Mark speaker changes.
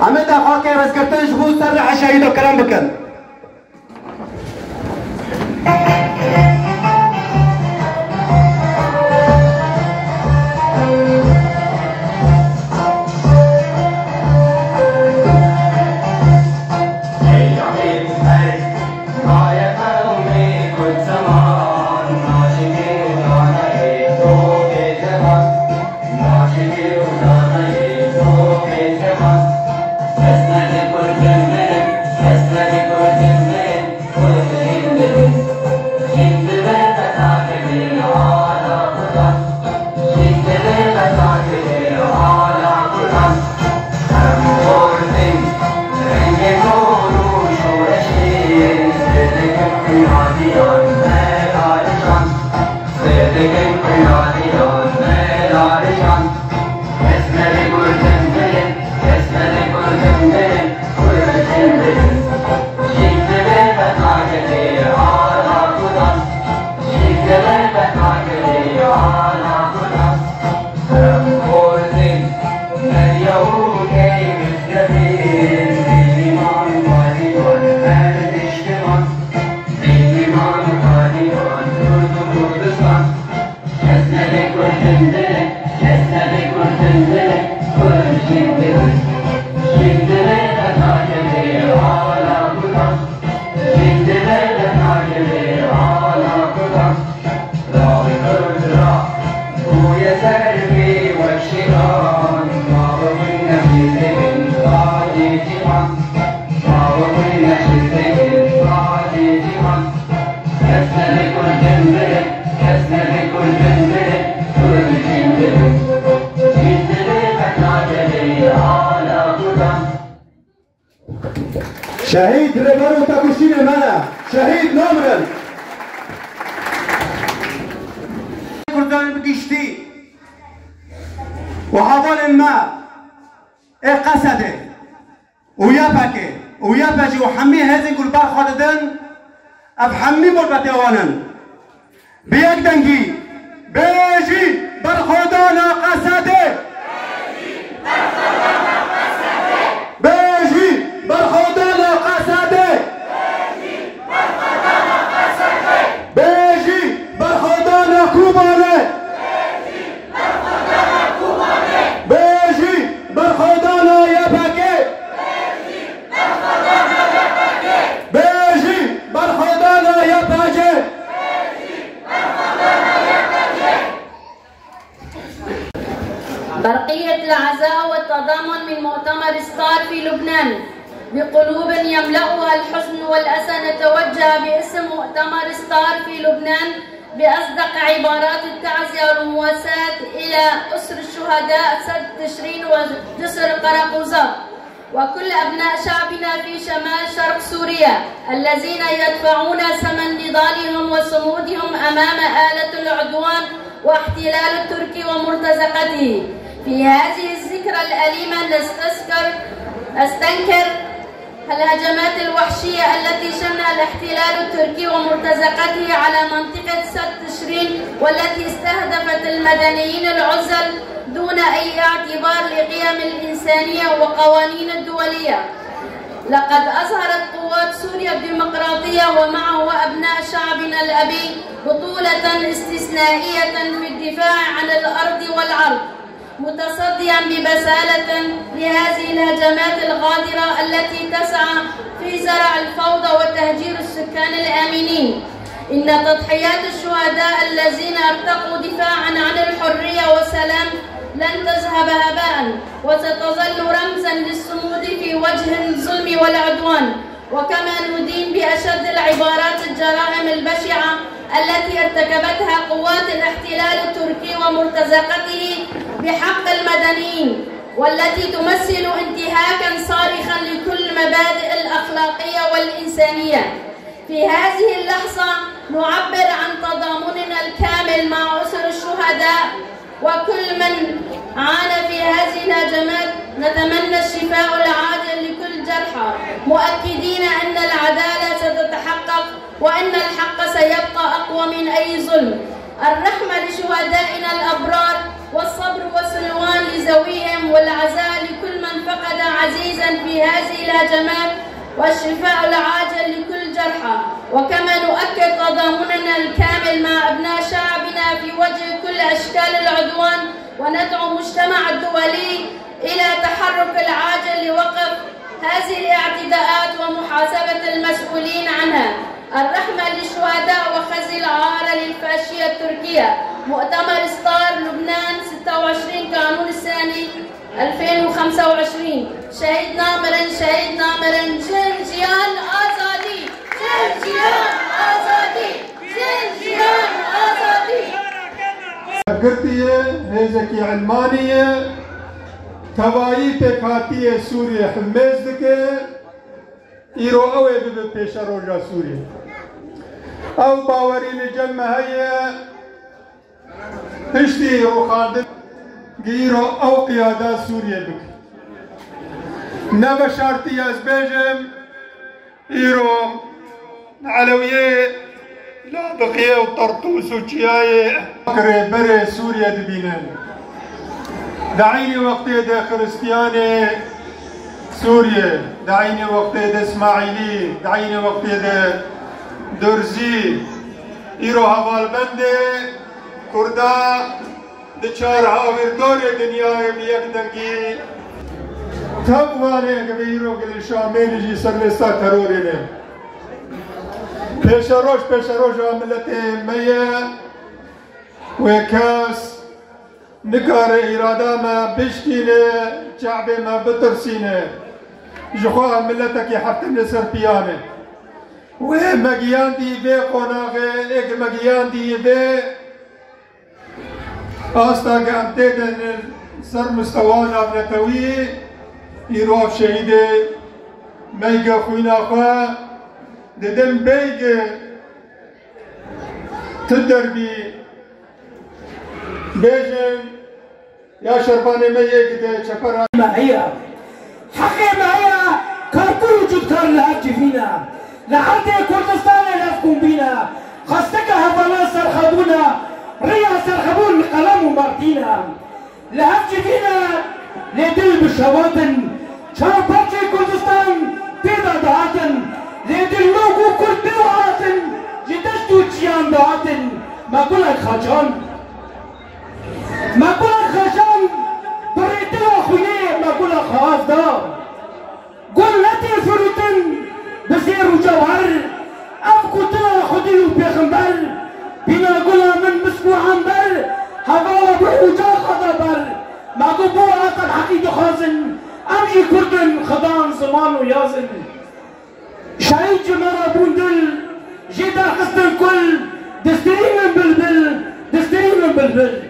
Speaker 1: حمد خاكي رزقتن جبوز سرع شهيد وكلام بكن شهيد ريبارو تاكوشين المانا شهيد نومرل كردان بقشتي وحضر الماء قصده ويابكي ويابجي وحمي هذه كل بار خالدن افحمي مربتيوانن بيك دنجي بيجي برخودانا قصده بيجي برخودانا قصده بيجي برخودانا كوبانه بيجي برخودانا يابكي بيجي برخودانا ياباجي
Speaker 2: برقية العزاء والتضامن من مؤتمر ستار في لبنان. بقلوب يملأها الحزن والأسى نتوجه باسم مؤتمر ستار في لبنان بأصدق عبارات التعزية والمواساة إلى أسر الشهداء سد تشرين وجسر قرقوزة وكل أبناء شعبنا في شمال شرق سوريا الذين يدفعون ثمن نضالهم وصمودهم أمام آلة العدوان واحتلال التركي ومرتزقته. في هذه الذكرى الأليمة أستنكر الهجمات الوحشية التي شنها الاحتلال التركي ومرتزقته على منطقة سد تشرين والتي استهدفت المدنيين العزل دون أي اعتبار لقيم الإنسانية وقوانين الدولية. لقد أظهرت قوات سوريا الديمقراطية ومعه أبناء شعبنا الأبي بطولة استثنائية في الدفاع عن الأرض والعرض متصديا ببسالة لهذه الهجمات الغادرة التي تسعى في زرع الفوضى وتهجير السكان الآمنين. إن تضحيات الشهداء الذين ارتقوا دفاعا عن الحرية والسلام لن تذهب هباء وستظل رمزا للصمود في وجه الظلم والعدوان. وكما ندين بأشد العبارات الجرائم البشعة التي ارتكبتها قوات الاحتلال التركي ومرتزقته بحق المدنيين والتي تمثل انتهاكا صارخا لكل المبادئ الأخلاقية والإنسانية. في هذه اللحظة نعبر عن تضامننا الكامل مع أسر الشهداء وكل من عانى في هذه الهجمات. نتمنى الشفاء العاجل لكل جرحى مؤكدين أن العدالة ستتحقق وأن الحق سيبقى أقوى من أي ظلم. الرحمة لشهدائنا الأبرار والصبر والسلوان لذويهم والعزاء لكل من فقد عزيزا في هذه الهجمات والشفاء العاجل لكل جرحى، وكما نؤكد تضامننا الكامل مع أبناء شعبنا في وجه كل أشكال العدوان، وندعو المجتمع الدولي إلى تحرك العاجل لوقف هذه الاعتداءات ومحاسبة المسؤولين عنها. الرحمة للشهداء وخزي العار للفاشية التركية. مؤتمر ستار لبنان 26 كانون الثاني 2025. شهيد نامرا شهيد نامرا جنجيان آزادي جنجيان آزادي جنجيان آزادي.
Speaker 3: قرطية هيزكي علمانية توایی پکاتی سوریه حمز که ایرو اوه به پیش روزا سوریه او باورین جمع هیا پشتی رو خاندن گیرو او قیاده سوریه بک نبا شرطی از بیجم ایرو علویه لا بقیه و طرطوس و چیای بکره بره سوریه دبینن دعيني وقتي ده خريستياني سوريا، دعيني وقتي ده اسماعيلي، دعيني وقتي ده درزي، إيرو هوال بنده كردا دچار هاور دور دنيا بيك دنگي تبوانه كبيرو كل شامل جي سرلستا ترورينه پیشروش عملته مية وكاس نکار اراده ما بشتینه شعب ما بترسینه جخواه ملتکی حتم نسر پیانه و مگیان دی به قناغه ایک مگیان دی به آستا که امتیدن سر مستوان آبنتوی ایروف شهیده میگه خوینا خواه ددن بیگه تدربی بيجن يا شرباني مية كده شفرة
Speaker 1: معايا حقي معايا كاركو وجود كار الهجي فينا لحد كردستان يلفكم بينا خاصتك هفلا سرخبونا ريا سرخبون قلم ومارتينا لهجي فينا لدل بالشواطن شار بارتي كردستان تيدا دعاتن لدل لوكو كل دعاتن جدشتو تشيان دعاتن ما قولك خاجان ما قولك خشان بريتنا خويه ما قولك خواص دا قول لتي فروتن بسير وجوهر أو كتنا خدي وبيغمبر بنا قولا من مسكو عنبر هفالا بحوجا خدبر ما قبو عطل حقيقة خازن أمجي كردن خدان زمان ويازن شايد جمارة بوندل جيدا قصدن كل دستري من بلبل دستري من بلبل.